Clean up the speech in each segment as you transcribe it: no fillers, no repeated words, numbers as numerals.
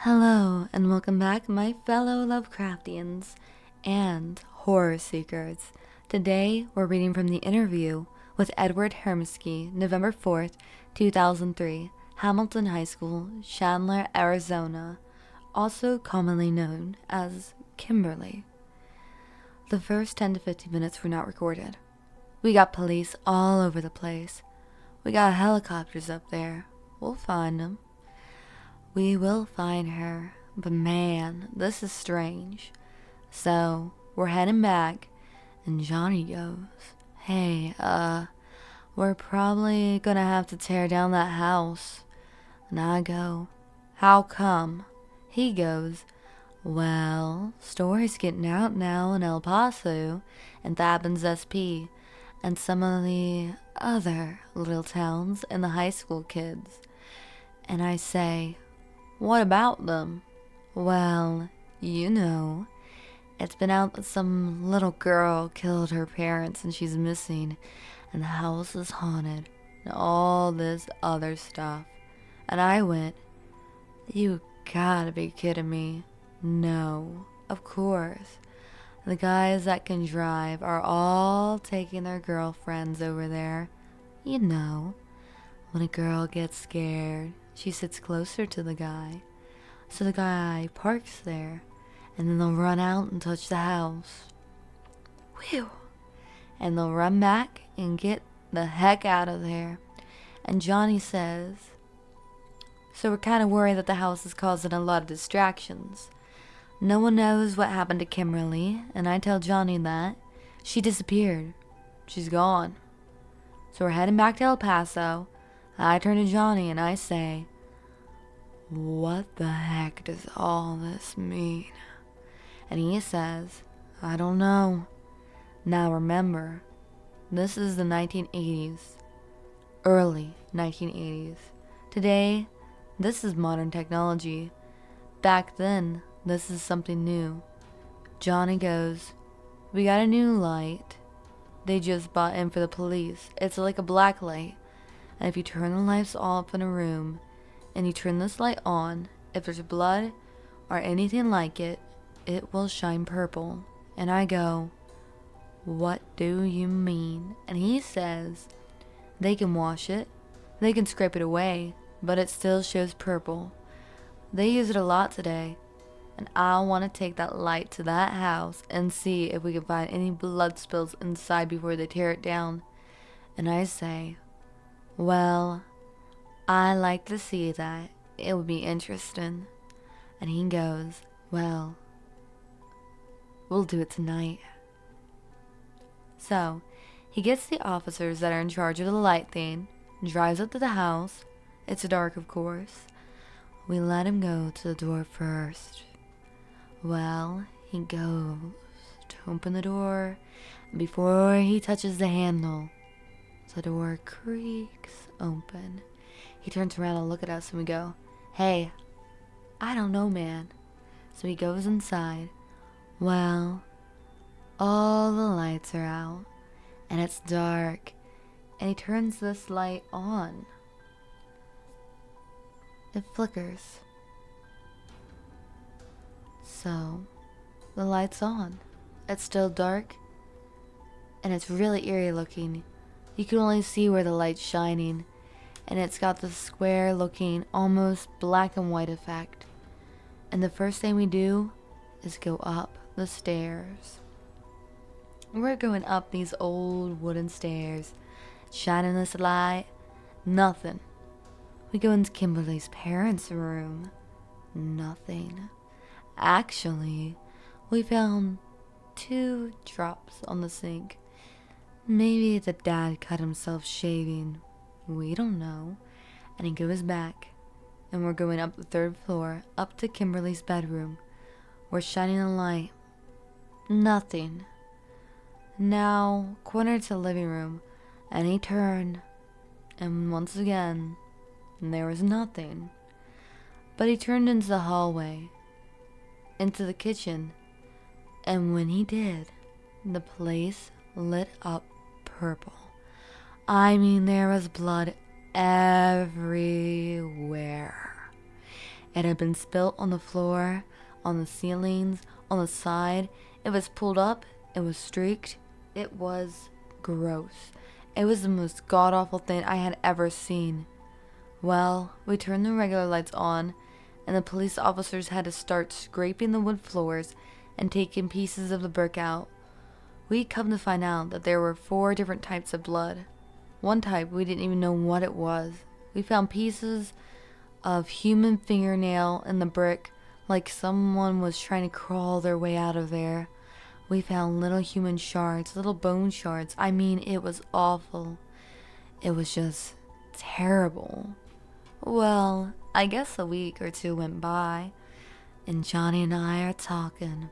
Hello, and welcome back, my fellow Lovecraftians and horror seekers. Today, we're reading from the interview with Edward Hermsky, November 4th, 2003, Hamilton High School, Chandler, Arizona, also commonly known as Kimberly. The first 10 to 15 minutes were not recorded. We got police all over the place. We got helicopters up there. We'll find them. We will find her, but man, this is strange. So, we're heading back, and Johnny goes, "Hey, we're probably gonna have to tear down that house." And I go, "How come?" He goes, "Well, stories getting out now in El Paso, and Thabin's SP, and some of the other little towns and the high school kids." And I say, "What about them?" "Well, it's been out that some little girl killed her parents and she's missing, and the house is haunted, and all this other stuff." And I went, "You gotta be kidding me." "No, of course. The guys that can drive are all taking their girlfriends over there. When a girl gets scared, she sits closer to the guy. So the guy parks there, and then they'll run out and touch the house. Whew! And they'll run back and get the heck out of there." And Johnny says, "So we're kind of worried that the house is causing a lot of distractions. No one knows what happened to Kimberly," and I tell Johnny that. "She disappeared. She's gone. So we're heading back to El Paso." I turn to Johnny and I say, "What the heck does all this mean?" And he says, "I don't know." Now remember, this is the 1980s, early 1980s. Today, this is modern technology. Back then, this is something new. Johnny goes, "We got a new light. They just bought in for the police. It's like a black light. And if you turn the lights off in a room, and you turn this light on, if there's blood or anything like it, it will shine purple." And I go, "What do you mean?" And he says, "They can wash it, they can scrape it away, but it still shows purple. They use it a lot today, and I want to take that light to that house and see if we can find any blood spills inside before they tear it down." And I say, "Well, I like to see that. It would be interesting." And he goes, "Well, we'll do it tonight." So, he gets the officers that are in charge of the light thing, drives up to the house. It's dark, of course. We let him go to the door first. Well, he goes to open the door, and before he touches the handle, the door creaks open. He turns around and looks at us and we go, "Hey, I don't know, man." So he goes inside. Well, all the lights are out, and it's dark, and he turns this light on. It flickers. So, the light's on. It's still dark, and it's really eerie looking. You can only see where the light's shining, and it's got this square looking, almost black and white effect. And the first thing we do is go up the stairs. We're going up these old wooden stairs, shining this light. Nothing. We go into Kimberly's parents' room. Nothing. Actually, we found 2 drops on the sink. Maybe the dad cut himself shaving. We don't know. And he goes back, and we're going up the 3rd floor, up to Kimberly's bedroom. We're shining a light. Nothing. Now, corner to the living room, and he turned, and once again, there was nothing. But he turned into the hallway, into the kitchen, and when he did, the place lit up purple. I mean, there was blood everywhere. It had been spilt on the floor, on the ceilings, on the side. It was pulled up. It was streaked. It was gross. It was the most god-awful thing I had ever seen. Well, we turned the regular lights on, and the police officers had to start scraping the wood floors and taking pieces of the brick out. We'd come to find out that there were 4 different types of blood. One type, we didn't even know what it was. We found pieces of human fingernail in the brick, like someone was trying to crawl their way out of there. We found little human shards, little bone shards. I mean, it was awful. It was just terrible. Well, I guess a week or 2 went by, and Johnny and I are talking.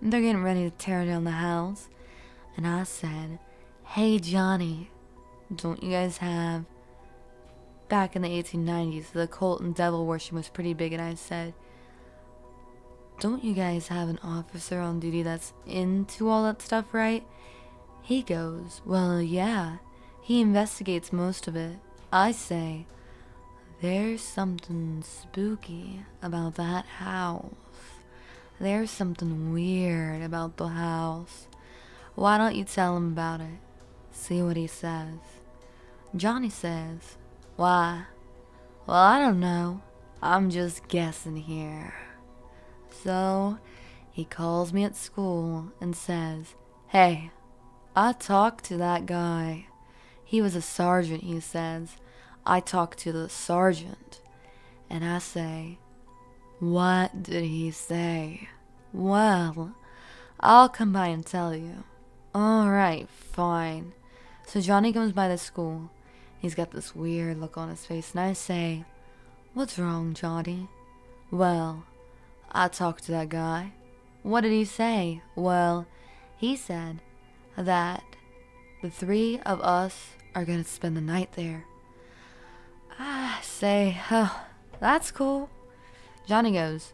They're getting ready to tear down the house, and I said, "Hey Johnny, don't you guys have..." Back in the 1890s, the occult and devil worship was pretty big, and I said, "Don't you guys have an officer on duty that's into all that stuff, right?" He goes, "Well, yeah, he investigates most of it." I say, "There's something spooky about that house. There's something weird about the house. Why don't you tell him about it? See what he says." Johnny says, "Why? Well, I don't know. I'm just guessing here." So he calls me at school and says, "Hey, I talked to that guy. He was a sergeant," he says. "I talked to the sergeant." And I say, "What did he say?" "Well, I'll come by and tell you." "Alright, fine." So Johnny comes by the school. He's got this weird look on his face, and I say, "What's wrong, Johnny?" "Well, I talked to that guy." "What did he say?" "Well, he said that the 3 of us are gonna spend the night there." I say, "Oh, that's cool." Johnny goes,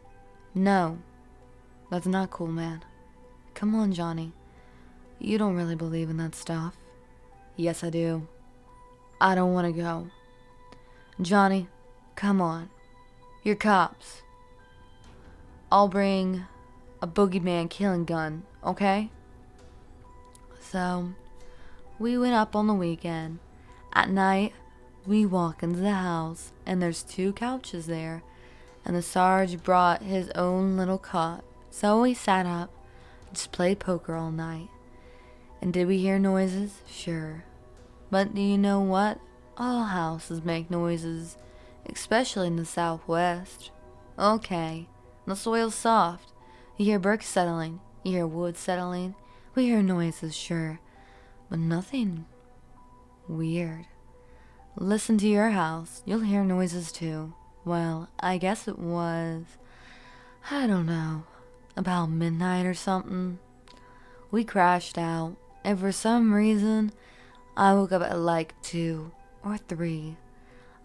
"No, that's not cool, man. Come on, Johnny. You don't really believe in that stuff." "Yes, I do." "I don't want to go." "Johnny, come on. You're cops. I'll bring a boogeyman killing gun, okay?" So, we went up on the weekend. At night, we walk into the house, and there's 2 couches there, and the Sarge brought his own little cot. So we sat up, just played poker all night. And did we hear noises? Sure. But do you know what? All houses make noises, especially in the Southwest. Okay, the soil's soft. You hear bricks settling. You hear wood settling. We hear noises, sure, but nothing weird. Listen to your house. You'll hear noises too. Well, I guess it was, I don't know, about midnight or something. We crashed out, and for some reason, I woke up at like 2 or 3.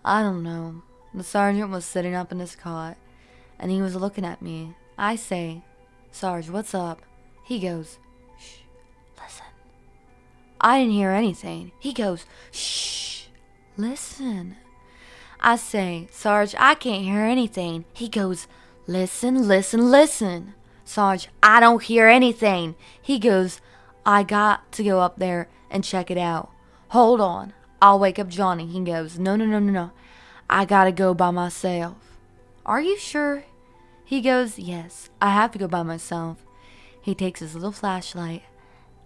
I don't know. The sergeant was sitting up in his cot, and he was looking at me. I say, "Sarge, what's up?" He goes, "Shh, listen." I didn't hear anything. He goes, "Shh, listen." I say, "Sarge, I can't hear anything." He goes, "Listen, listen, listen." "Sarge, I don't hear anything." He goes, "I got to go up there and check it out. Hold on, I'll wake up Johnny." He goes, "No, no, no, no, no. I gotta go by myself." "Are you sure?" He goes, "Yes, I have to go by myself." He takes his little flashlight,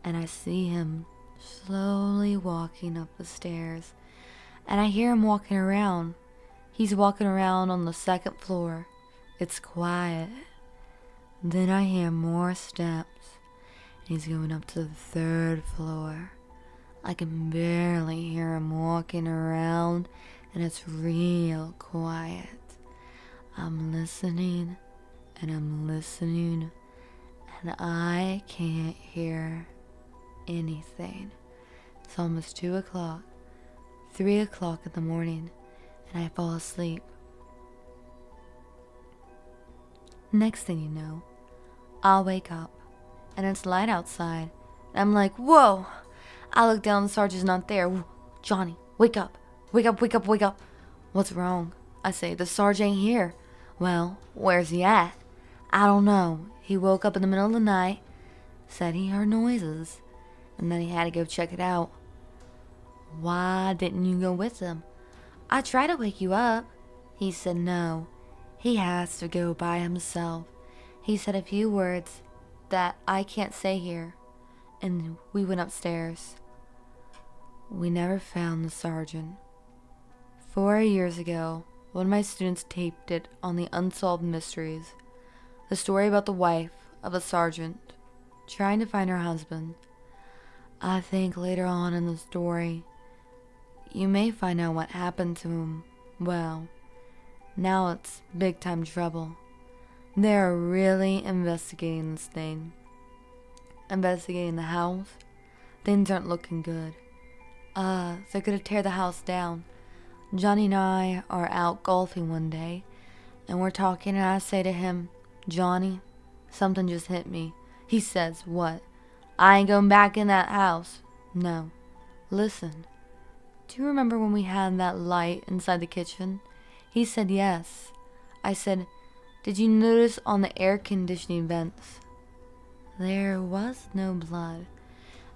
and I see him slowly walking up the stairs. And I hear him walking around. He's walking around on the 2nd floor. It's quiet. Then I hear more steps. He's going up to the 3rd floor. I can barely hear him walking around, and it's real quiet. I'm listening, and I'm listening, and I can't hear anything. It's almost 2 o'clock, 3 o'clock in the morning, and I fall asleep. Next thing you know, I'll wake up, and it's light outside, and I'm like, "Whoa!" I look down, the sergeant's not there. "Johnny, wake up, wake up, wake up, wake up." "What's wrong?" I say, "The sergeant ain't here." Well, where's he at? I don't know. He woke up in the middle of the night, said he heard noises, and then he had to go check it out. Why didn't you go with him? I tried to wake you up. He said no. He has to go by himself. He said a few words that I can't say here, and we went upstairs. We never found the sergeant. 4 years ago, one of my students taped it on the Unsolved Mysteries, the story about the wife of a sergeant trying to find her husband. I think later on in the story, you may find out what happened to him. Well, now it's big time trouble. They are really investigating this thing. Investigating the house. Things aren't looking good. They're gonna tear the house down. Johnny and I are out golfing one day, and we're talking, and I say to him, Johnny, something just hit me. He says, what? I ain't going back in that house. No. Listen. Do you remember when we had that light inside the kitchen? He said yes. I said, did you notice on the air conditioning vents? There was no blood.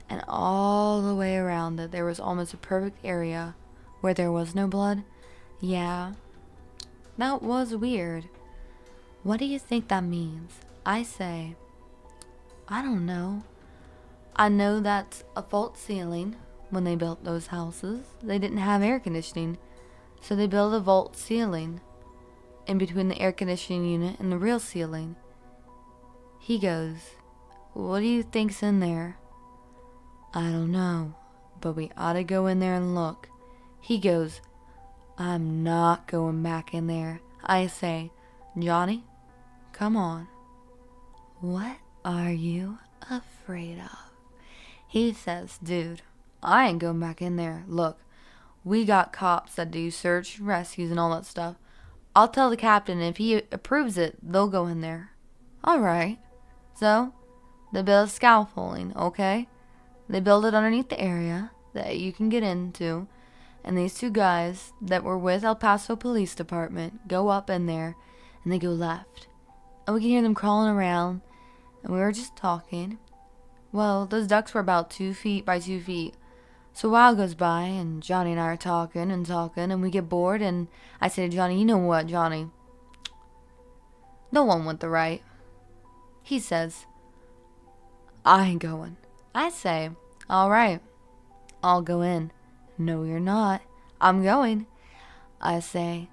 And all the way around it, there was almost a perfect area where there was no blood. Yeah. That was weird. What do you think that means? I say, I don't know. I know that's a false ceiling. When they built those houses, they didn't have air conditioning, so they built a vault ceiling in between the air conditioning unit and the real ceiling. He goes, what do you think's in there? I don't know, but we ought to go in there and look. He goes, I'm not going back in there. I say, Johnny, come on. What are you afraid of? He says, dude, I ain't going back in there. Look, we got cops that do search and rescues and all that stuff. I'll tell the captain, and if he approves it, they'll go in there. Alright. So, they build a scaffolding, okay? They build it underneath the area that you can get into, and these two guys that were with El Paso Police Department go up in there, and they go left. And we can hear them crawling around, and we were just talking. Well, those ducks were about 2 feet by 2 feet. So a while goes by, and Johnny and I are talking, and we get bored, and I say to Johnny, you know what, Johnny? No one went the right. He says, I ain't going. I say, alright, I'll go in. No, you're not. I'm going. I say,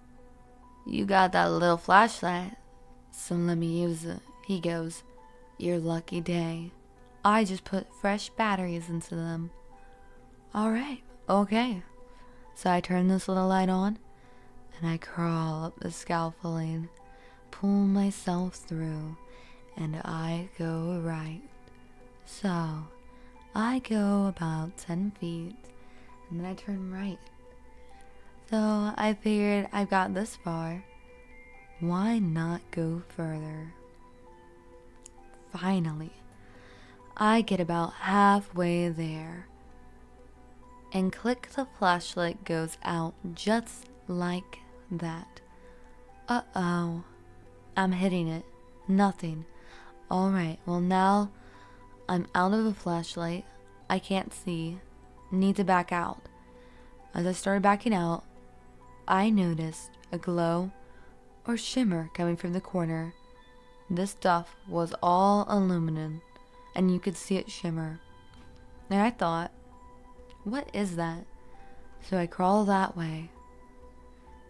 you got that little flashlight, so let me use it. He goes, your lucky day. I just put fresh batteries into them. Alright, okay. So I turn this little light on, and I crawl up the scaffolding, pull myself through, and I go right. So, I go about 10 feet, and then I turn right. So I figured I've got this far. Why not go further? Finally, I get about halfway there, and click, the flashlight goes out just like that. Uh-oh. I'm hitting it. Nothing. Alright, well now I'm out of the flashlight. I can't see. Need to back out. As I started backing out, I noticed a glow or shimmer coming from the corner. This stuff was all aluminum, and you could see it shimmer. And I thought, what is that? So I crawl that way,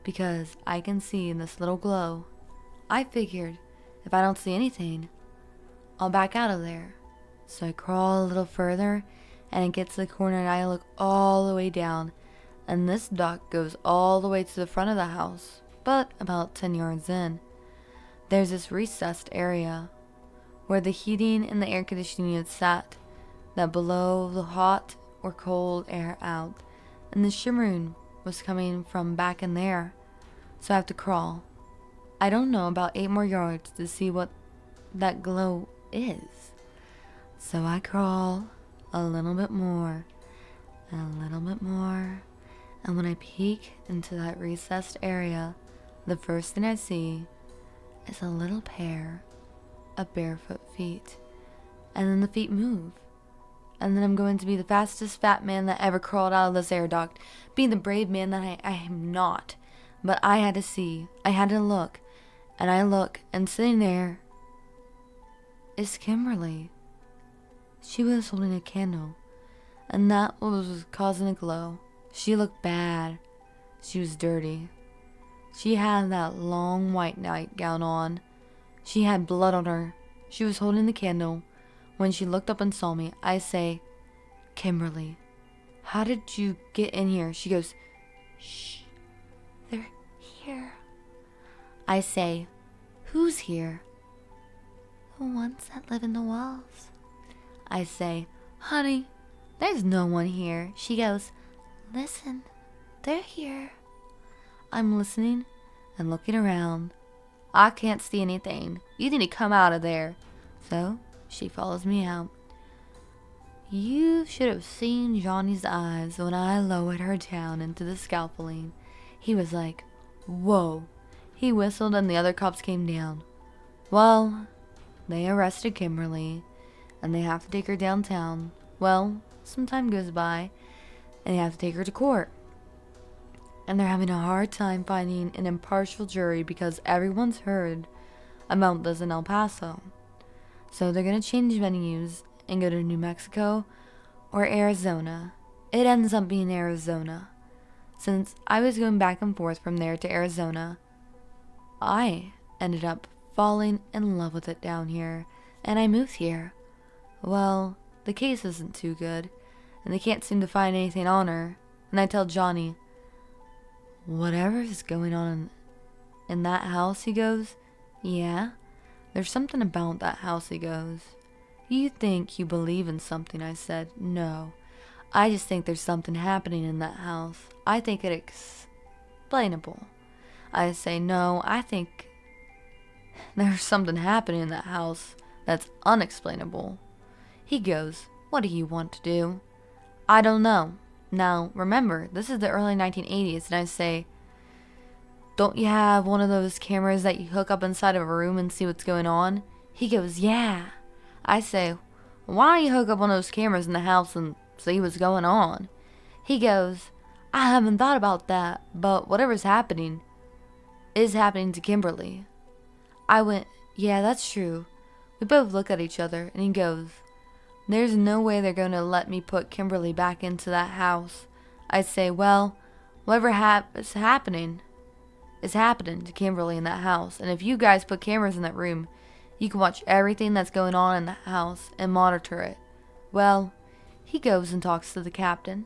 because I can see this little glow. I figured, if I don't see anything, I'll back out of there. So I crawl a little further, and it gets to the corner, and I look all the way down, and this duct goes all the way to the front of the house, but about 10 yards in. There's this recessed area where the heating and the air conditioning unit sat, that blow the hot or cold air out, and the shimmering was coming from back in there. So I have to crawl. I don't know, about 8 more yards to see what that glow is. So I crawl a little bit more, and a little bit more, and when I peek into that recessed area, the first thing I see is a little pair of barefoot feet. And then the feet move. And then I'm going to be the fastest fat man that ever crawled out of this air duct. Being the brave man that I am not. But I had to see. I had to look. And I look, and sitting there is Kimberly. She was holding a candle. And that was causing a glow. She looked bad. She was dirty. She had that long white nightgown on. She had blood on her. She was holding the candle. When she looked up and saw me, I say, Kimberly, how did you get in here? She goes, shh, they're here. I say, who's here? The ones that live in the walls. I say, honey, there's no one here. She goes, listen, they're here. I'm listening and looking around. I can't see anything. You need to come out of there. So she follows me out. You should have seen Johnny's eyes when I lowered her down into the scaffolding. He was like, whoa. He whistled and the other cops came down. Well, they arrested Kimberly and they have to take her downtown. Well, some time goes by and they have to take her to court. And they're having a hard time finding an impartial jury because everyone's heard about this in El Paso. So they're going to change venues and go to New Mexico or Arizona. It ends up being Arizona. Since I was going back and forth from there to Arizona, I ended up falling in love with it down here, and I moved here. Well, the case isn't too good, and they can't seem to find anything on her. And I tell Johnny, whatever is going on in that house, he goes, yeah, there's something about that house, he goes. You think you believe in something, I said. No, I just think there's something happening in that house. I think it's explainable. I say, no, I think there's something happening in that house that's unexplainable. He goes, what do you want to do? I don't know. Now, remember, this is the early 1980s, and I say, don't you have one of those cameras that you hook up inside of a room and see what's going on? He goes, yeah. I say, why don't you hook up one of those cameras in the house and see what's going on? He goes, I haven't thought about that, but whatever's happening is happening to Kimberly. I went, yeah, that's true. We both look at each other, and he goes, there's no way they're going to let me put Kimberly back into that house. I say, well, whatever is happening to Kimberly in that house. And if you guys put cameras in that room, you can watch everything that's going on in the house and monitor it. Well, he goes and talks to the captain.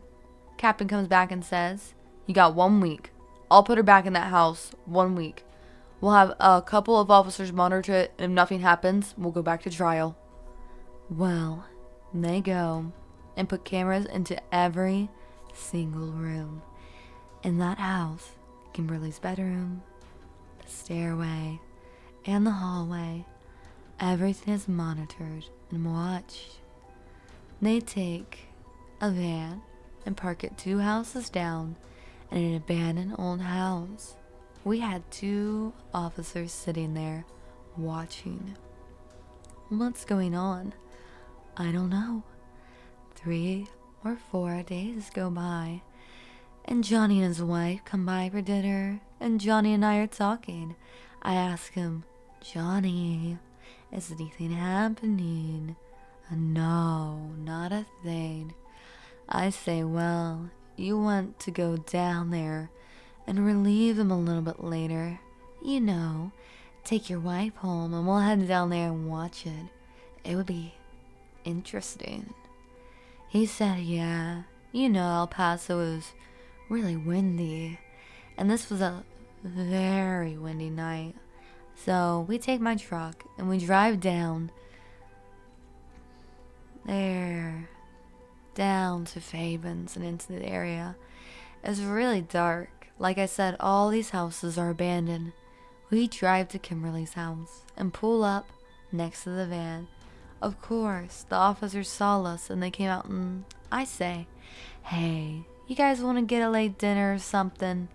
Captain comes back and says, you got 1 week. I'll put her back in that house 1 week. We'll have a couple of officers monitor it, and if nothing happens, we'll go back to trial. Well, they go and put cameras into every single room in that house. Kimberly's bedroom, the stairway, and the hallway. Everything is monitored and watched. They take a van and park it 2 houses down in an abandoned old house. We had 2 officers sitting there watching. What's going on? I don't know. 3 or 4 days go by, and Johnny and his wife come by for dinner, and Johnny and I are talking. I ask him, Johnny, is anything happening? No, not a thing. I say, well, you want to go down there and relieve him a little bit later. You know, take your wife home and we'll head down there and watch it. It would be interesting. He said, yeah, you know, El Paso is really windy, and this was a very windy night. So we take my truck and we drive down there, down to Fabens and into the area. It's really dark. Like I said, all these houses are abandoned. We drive to Kimberly's house and pull up next to the van. Of course, the officers saw us and they came out, and I say, hey, you guys want to get a late dinner or something?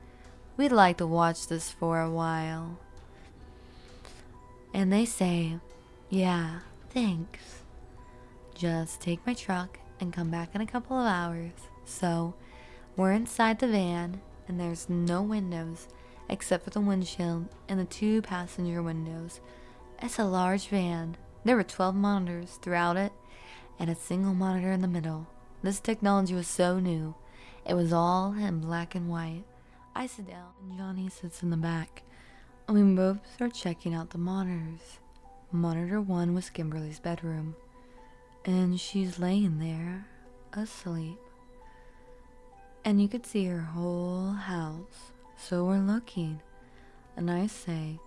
We'd like to watch this for a while. And they say, yeah, thanks. Just take my truck and come back in a couple of hours. So, we're inside the van, and there's no windows except for the windshield and the 2 passenger windows. It's a large van. There were 12 monitors throughout it, and a single monitor in the middle. This technology was so new. It was all in black and white. I sit down, and Johnny sits in the back. And we both start checking out the monitors. Monitor 1 was Kimberly's bedroom, and she's laying there, asleep. And you could see her whole house. So we're looking, and I say,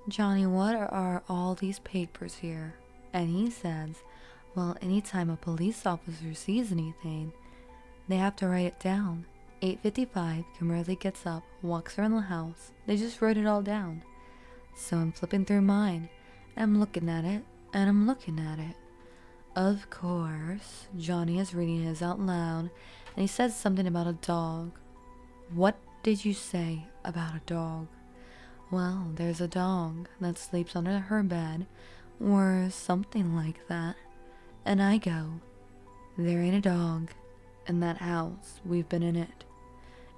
Johnny, what are all these papers here? And he says, well, anytime a police officer sees anything, they have to write it down. 8:55, Kimberly gets up, walks around the house. They just wrote it all down. So I'm flipping through mine, and I'm looking at it, and I'm looking at it. Of course, Johnny is reading his out loud, and he says something about a dog. What did you say about a dog? Well, there's a dog that sleeps under her bed, or something like that. And I go, there ain't a dog in that house. We've been in it.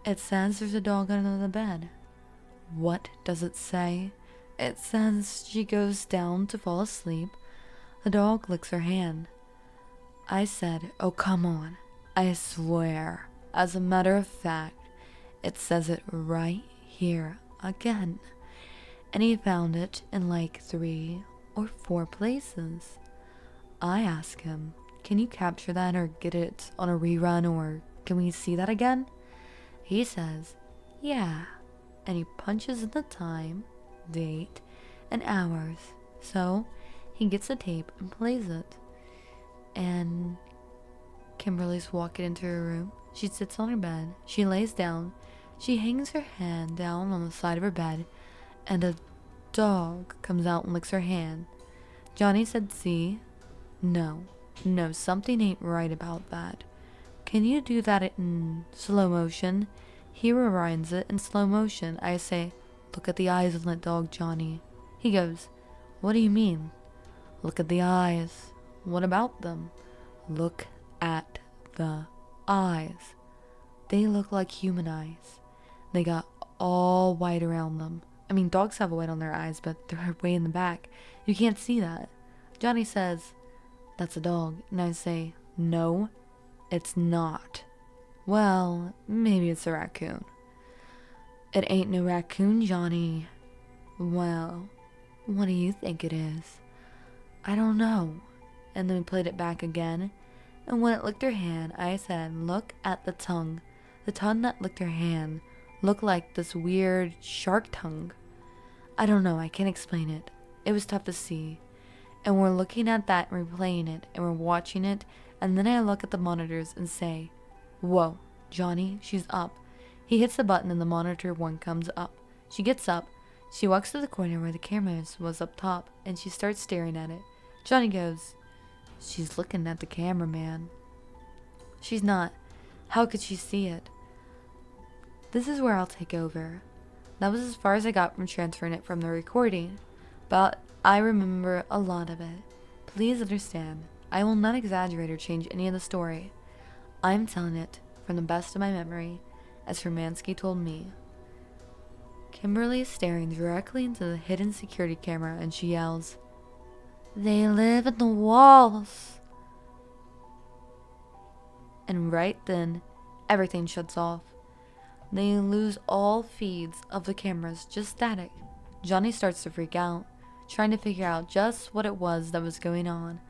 It says there's a dog under the bed. What does it say? It says she goes down to fall asleep. The dog licks her hand. I said, oh, come on. I swear, as a matter of fact, it says it right here again. And he found it in like 3 or 4 places. I ask him, can you capture that or get it on a rerun, or can we see that again? He says, yeah. And he punches in the time, date, and hours. So he gets the tape and plays it. And Kimberly's walking into her room. She sits on her bed. She lays down. She hangs her hand down on the side of her bed, and a dog comes out and licks her hand. Johnny said, see? No, something ain't right about that. Can you do that in slow motion? He rewinds it in slow motion. I say, look at the eyes of that dog, Johnny. He goes, what do you mean? Look at the eyes. What about them? Look at the eyes. They look like human eyes. They got all white around them. I mean, dogs have white on their eyes, but they're way in the back. You can't see that. Johnny says, that's a dog. And I say, no, it's not. Well, maybe it's a raccoon. It ain't no raccoon, Johnny. Well, what do you think it is? I don't know. And then we played it back again. And when it licked her hand, I said, look at the tongue. The tongue that licked her hand looked like this weird shark tongue. I don't know, I can't explain it. It was tough to see. And we're looking at that and replaying it, and we're watching it, and then I look at the monitors and say, whoa, Johnny, she's up. He hits the button and the monitor 1 comes up. She gets up. She walks to the corner where the camera was up top, and she starts staring at it. Johnny goes, she's looking at the cameraman. She's not. How could she see it? This is where I'll take over. That was as far as I got from transferring it from the recording, but I remember a lot of it. Please understand, I will not exaggerate or change any of the story. I'm telling it from the best of my memory, as Hermansky told me. Kimberly is staring directly into the hidden security camera, and she yells, they live in the walls. And right then, everything shuts off. They lose all feeds of the cameras, just static. Johnny starts to freak out, trying to figure out just what it was that was going on.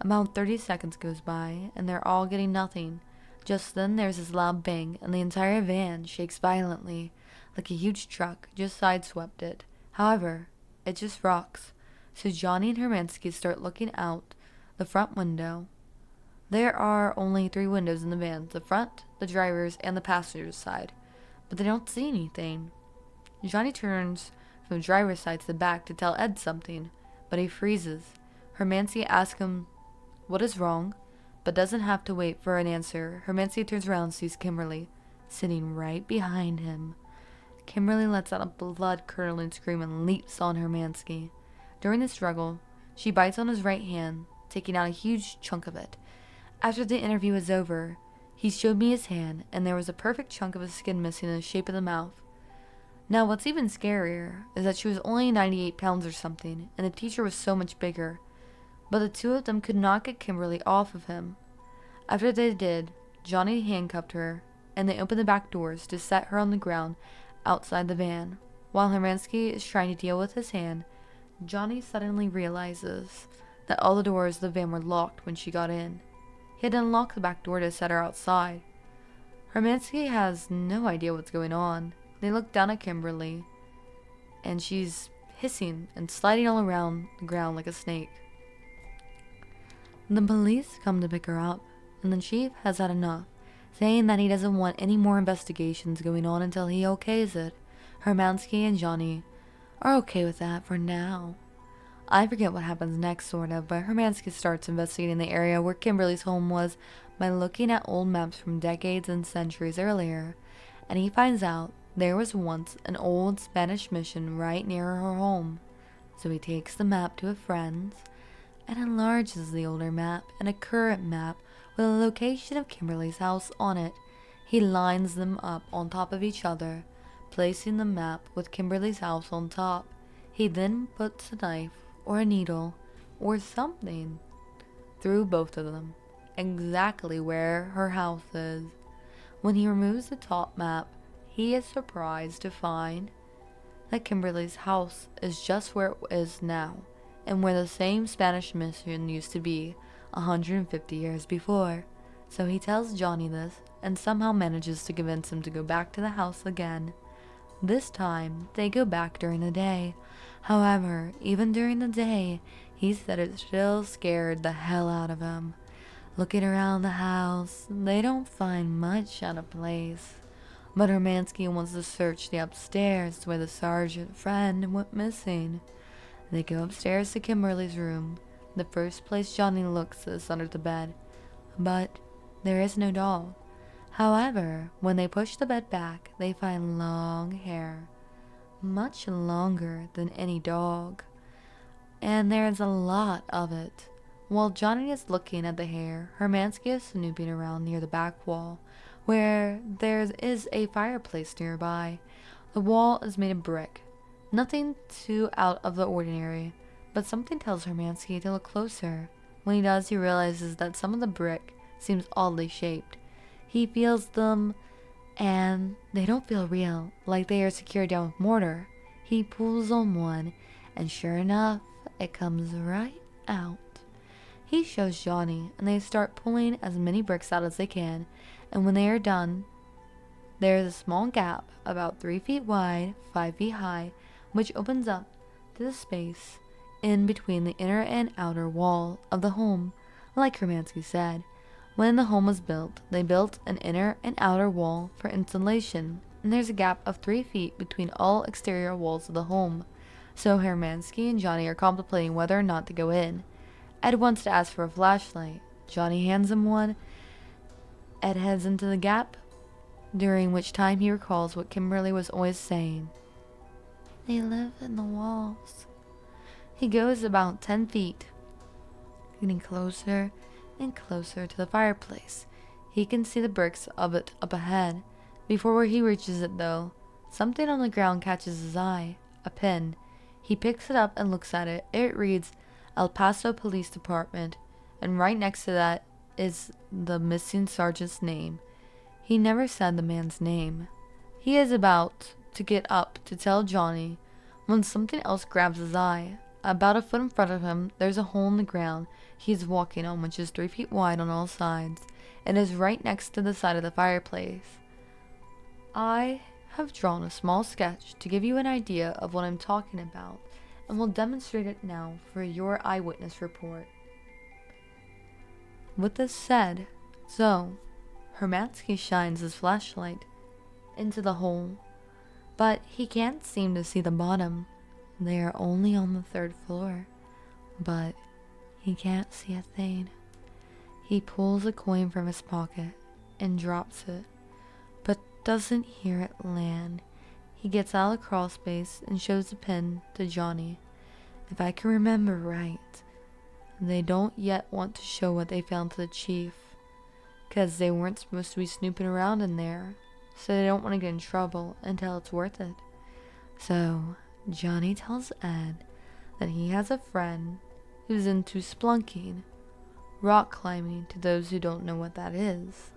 About 30 seconds goes by, and they're all getting nothing. Just then there's this loud bang, and the entire van shakes violently, like a huge truck just sideswept it. However, it just rocks. So Johnny and Hermansky start looking out the front window. There are only 3 windows in the van, the front, the driver's, and the passenger's side. But they don't see anything. Johnny turns from the driver's side to the back to tell Ed something, but he freezes. Hermansky asks him what is wrong, but doesn't have to wait for an answer. Hermansky turns around and sees Kimberly sitting right behind him. Kimberly lets out a blood-curdling scream and leaps on Hermansky. During the struggle, she bites on his right hand, taking out a huge chunk of it. After the interview was over, he showed me his hand, and there was a perfect chunk of his skin missing in the shape of the mouth. Now, what's even scarier is that she was only 98 pounds or something, and the teacher was so much bigger. But the two of them could not get Kimberly off of him. After they did, Johnny handcuffed her, and they opened the back doors to set her on the ground outside the van. While Hermansky is trying to deal with his hand, Johnny suddenly realizes that all the doors of the van were locked when she got in. He had to unlock the back door to set her outside. Hermansky has no idea what's going on. They look down at Kimberly, and she's hissing and sliding all around the ground like a snake. The police come to pick her up, and the chief has had enough, saying that he doesn't want any more investigations going on until he okays it. Hermansky and Johnny are okay with that for now. I forget what happens next, sort of, but Hermansky starts investigating the area where Kimberly's home was by looking at old maps from decades and centuries earlier, and he finds out there was once an old Spanish mission right near her home. So he takes the map to a friend's and enlarges the older map and a current map with the location of Kimberly's house on it. He lines them up on top of each other, placing the map with Kimberly's house on top. He then puts a knife or a needle or something through both of them, exactly where her house is. When he removes the top map, he is surprised to find that Kimberly's house is just where it is now, and where the same Spanish mission used to be 150 years before. So he tells Johnny this, and somehow manages to convince him to go back to the house again. This time, they go back during the day. However, even during the day, he said it still scared the hell out of him. Looking around the house, they don't find much out of place. But Hermansky wants to search the upstairs where the sergeant friend went missing. They go upstairs to Kimberly's room. The first place Johnny looks is under the bed, but there is no dog. However, when they push the bed back, they find long hair, much longer than any dog, and there is a lot of it. While Johnny is looking at the hair, Hermansky is snooping around near the back wall, where there is a fireplace nearby. The wall is made of brick, nothing too out of the ordinary, but something tells Hermansky to look closer. When he does, he realizes that some of the brick seems oddly shaped. He feels them, and they don't feel real, like they are secured down with mortar. He pulls on one, and sure enough, it comes right out. He shows Johnny, and they start pulling as many bricks out as they can, and when they are done, there is a small gap about 3 feet wide, 5 feet high, which opens up to the space in between the inner and outer wall of the home. Like Hermansky said, when the home was built, they built an inner and outer wall for insulation, and there's a gap of 3 feet between all exterior walls of the home. So Hermansky and Johnny are contemplating whether or not to go in. Ed wants to ask for a flashlight. Johnny hands him one. Ed heads into the gap, during which time he recalls what Kimberly was always saying. They live in the walls. He goes about 10 feet, getting closer and closer to the fireplace. He can see the bricks of it up ahead. Before he reaches it, though, something on the ground catches his eye. A pen. He picks it up and looks at it. It reads El Paso Police Department, and right next to that is the missing sergeant's name. He never said the man's name. He is about to get up to tell Johnny when something else grabs his eye. About a foot in front of him, there's a hole in the ground he is walking on, which is 3 feet wide on all sides. It is right next to the side of the fireplace. I have drawn a small sketch to give you an idea of what I'm talking about, and will demonstrate it now for your eyewitness report. With this said, Hermansky shines his flashlight into the hole, but he can't seem to see the bottom. They are only on the 3rd floor, but he can't see a thing. He pulls a coin from his pocket and drops it, but doesn't hear it land. He gets out of the crawl space and shows the pin to Johnny, If I can remember right, they don't yet want to show what they found to the chief, because they weren't supposed to be snooping around in there, so they don't want to get in trouble until it's worth it. So Johnny tells Ed that he has a friend who's into splunking, rock climbing to those who don't know what that is.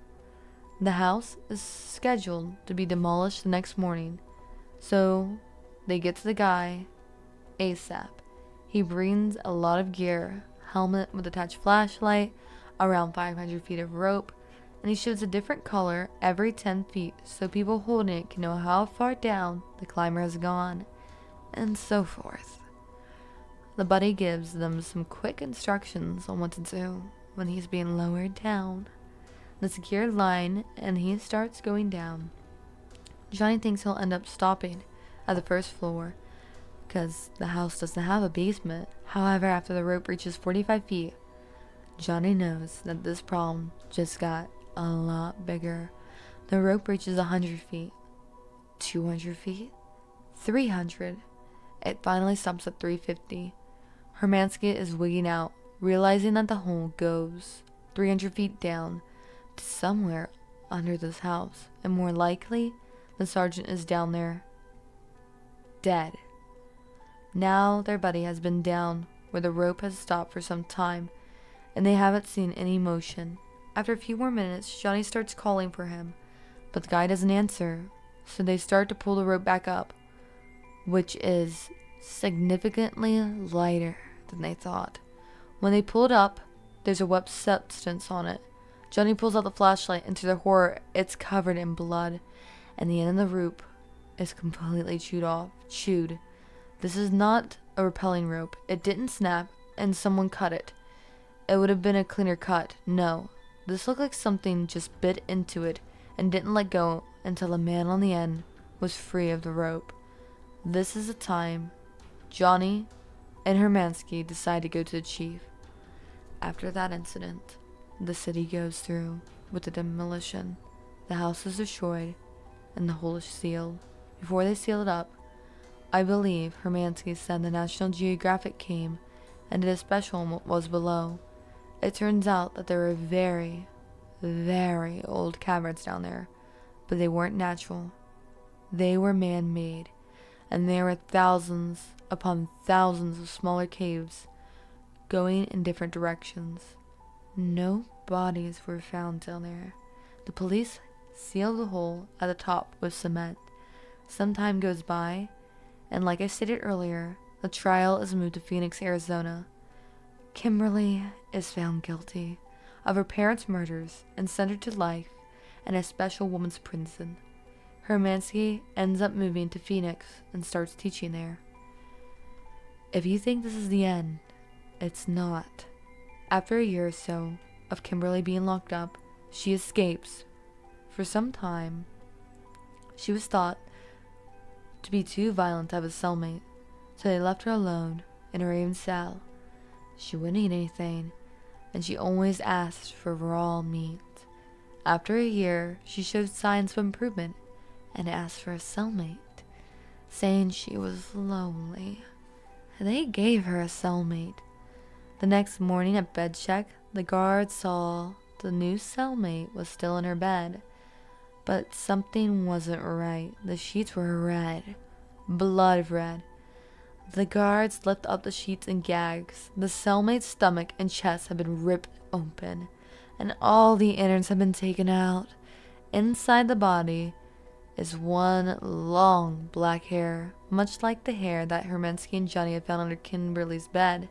The house is scheduled to be demolished the next morning, so they get to the guy ASAP. He brings a lot of gear, helmet with attached flashlight, around 500 feet of rope, and he shows a different color every 10 feet so people holding it can know how far down the climber has gone, and so forth. The buddy gives them some quick instructions on what to do when he's being lowered down the secured line, and he starts going down. Johnny thinks he'll end up stopping at the first floor because the house doesn't have a basement. However, after the rope reaches 45 feet, Johnny knows that this problem just got a lot bigger. The rope reaches 100 feet, 200 feet, 300. It finally stops at 350. Hermansky is wigging out, realizing that the hole goes 300 feet down to somewhere under this house, and more likely, the sergeant is down there, dead. Now their buddy has been down where the rope has stopped for some time, and they haven't seen any motion. After a few more minutes, Johnny starts calling for him, but the guy doesn't answer, so they start to pull the rope back up, which is significantly lighter than they thought. When they pull it up, there's a wet substance on it. Johnny pulls out the flashlight, and to their horror, it's covered in blood, and the end of the rope is completely chewed. This is not a rappelling rope. It didn't snap, and someone cut it. It would have been a cleaner cut. No, this looked like something just bit into it and didn't let go until the man on the end was free of the rope. This is the time Johnny and Hermansky decide to go to the chief. After that incident, the city goes through with the demolition. The house is destroyed and the hole is sealed. Before they seal it up, I believe Hermansky said the National Geographic came and did a special on what was below. It turns out that there were very, very old caverns down there, but they weren't natural. They were man-made, and there were thousands upon thousands of smaller caves going in different directions. No bodies were found down there. The police sealed the hole at the top with cement. Some time goes by, and like I stated earlier, the trial is moved to Phoenix, Arizona. Kimberly is found guilty of her parents' murders and sentenced to life in a special women's prison. Hermansky ends up moving to Phoenix and starts teaching there. If you think this is the end, it's not. After a year or so of Kimberly being locked up, she escapes. For some time, she was thought to be too violent to have a cellmate, so they left her alone in her own cell. She wouldn't eat anything, and she always asked for raw meat. After a year, she showed signs of improvement and asked for a cellmate, saying she was lonely. They gave her a cellmate. The next morning at bed check, the guard saw the new cellmate was still in her bed, but something wasn't right. The sheets were red, blood red. The guards lifted up the sheets in gags. The cellmate's stomach and chest had been ripped open, and all the innards had been taken out. Inside the body is one long black hair, much like the hair that Hermansky and Johnny had found under Kimberly's bed.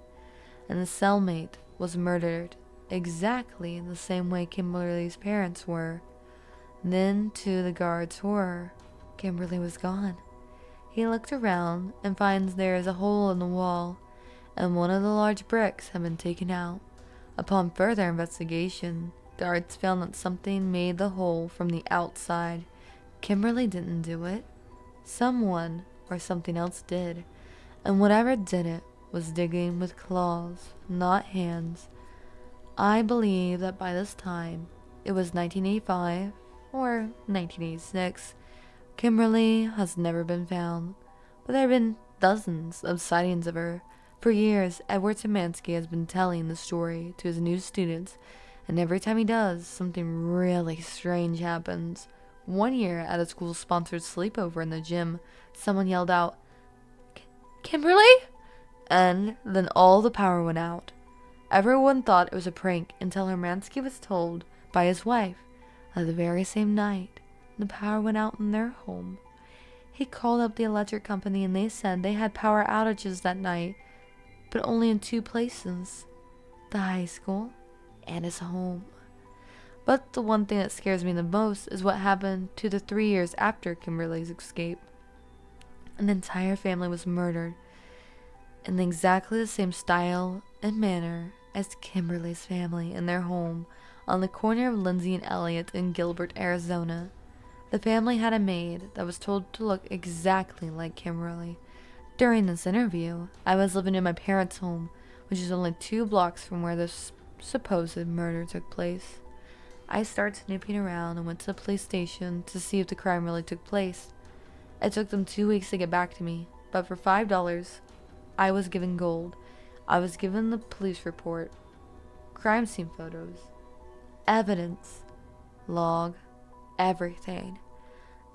And the cellmate was murdered exactly the same way Kimberly's parents were. Then, to the guard's horror, Kimberly was gone. He looks around and finds there is a hole in the wall, and one of the large bricks had been taken out. Upon further investigation, guards found that something made the hole from the outside. Kimberly didn't do it. Someone or something else did, and whatever did it was digging with claws, not hands. I believe that by this time, it was 1985 or 1986. Kimberly has never been found, but there have been dozens of sightings of her For years, Edward Szymanski has been telling the story to his new students, and every time he does, something really strange happens. One year, at a school-sponsored sleepover in the gym, someone yelled out, "Kimberly?" And then all the power went out. Everyone thought it was a prank until Hermansky was told by his wife that the very same night, the power went out in their home. He called up the electric company and they said they had power outages that night, but only in 2 places, the high school and his home. But the one thing that scares me the most is what happened to the 3 years after Kimberly's escape. An entire family was murdered in exactly the same style and manner as Kimberly's family in their home on the corner of Lindsay and Elliott in Gilbert, Arizona. The family had a maid that was told to look exactly like Kimberly. During this interview, I was living in my parents' home, which is only 2 blocks from where this supposed murder took place. I started snooping around and went to the police station to see if the crime really took place. It took them 2 weeks to get back to me, but for $5, I was given gold. I was given the police report, crime scene photos, evidence, log, everything.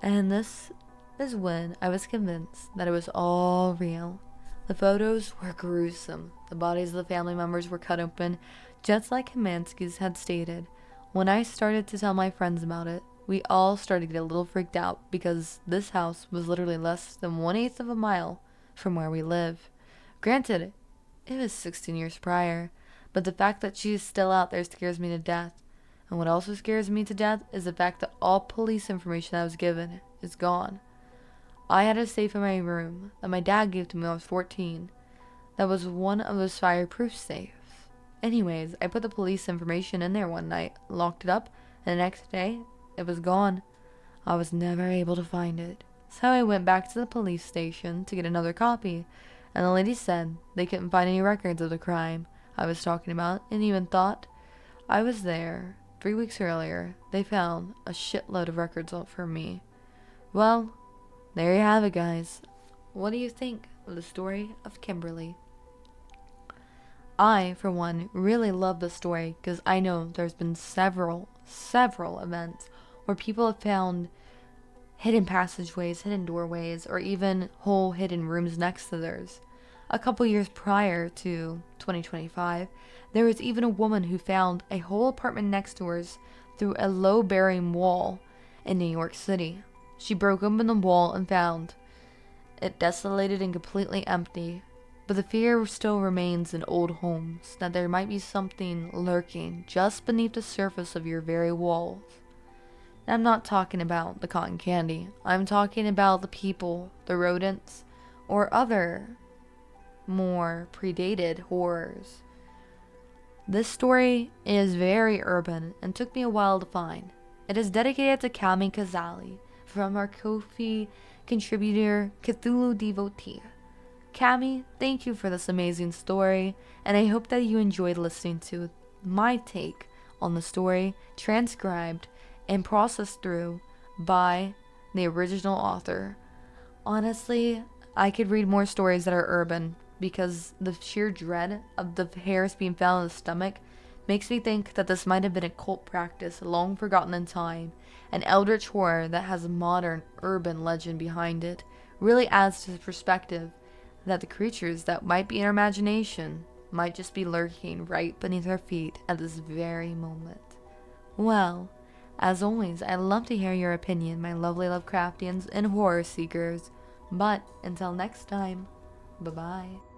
And this is when I was convinced that it was all real. The photos were gruesome. The bodies of the family members were cut open, just like Hermansky's had stated. When I started to tell my friends about it, we all started to get a little freaked out because this house was literally less than 1/8 of a mile from where we live. Granted, it was 16 years prior, but the fact that she's still out there scares me to death. And what also scares me to death is the fact that all police information I was given is gone. I had a safe in my room that my dad gave to me when I was 14. That was one of those fireproof safes. Anyways, I put the police information in there one night, locked it up, and the next day, it was gone. I was never able to find it. So I went back to the police station to get another copy, and the lady said they couldn't find any records of the crime I was talking about, and even thought I was there 3 weeks earlier. They found a shitload of records for me. Well, there you have it, guys. What do you think of the story of Kimberly? I, for one, really love the story because I know there's been several events where people have found hidden passageways, hidden doorways, or even whole hidden rooms next to theirs. A couple years prior to 2025, there was even a woman who found a whole apartment next to hers through a low-bearing wall in New York City. She broke open the wall and found it desolated and completely empty. But the fear still remains in old homes that there might be something lurking just beneath the surface of your very walls. And I'm not talking about the cotton candy. I'm talking about the people, the rodents, or other more predated horrors. This story is very urban and took me a while to find. It is dedicated to Kami Kazali from our Ko-fi contributor Cthulhu Devotee. Kami, thank you for this amazing story, and I hope that you enjoyed listening to my take on the story, transcribed and processed through by the original author. Honestly, I could read more stories that are urban, because the sheer dread of the hairs being found in the stomach makes me think that this might have been a cult practice long forgotten in time. An eldritch horror that has a modern urban legend behind it really adds to the perspective that the creatures that might be in our imagination might just be lurking right beneath our feet at this very moment. Well, as always, I'd love to hear your opinion, my lovely Lovecraftians and horror seekers. But until next time, bye-bye.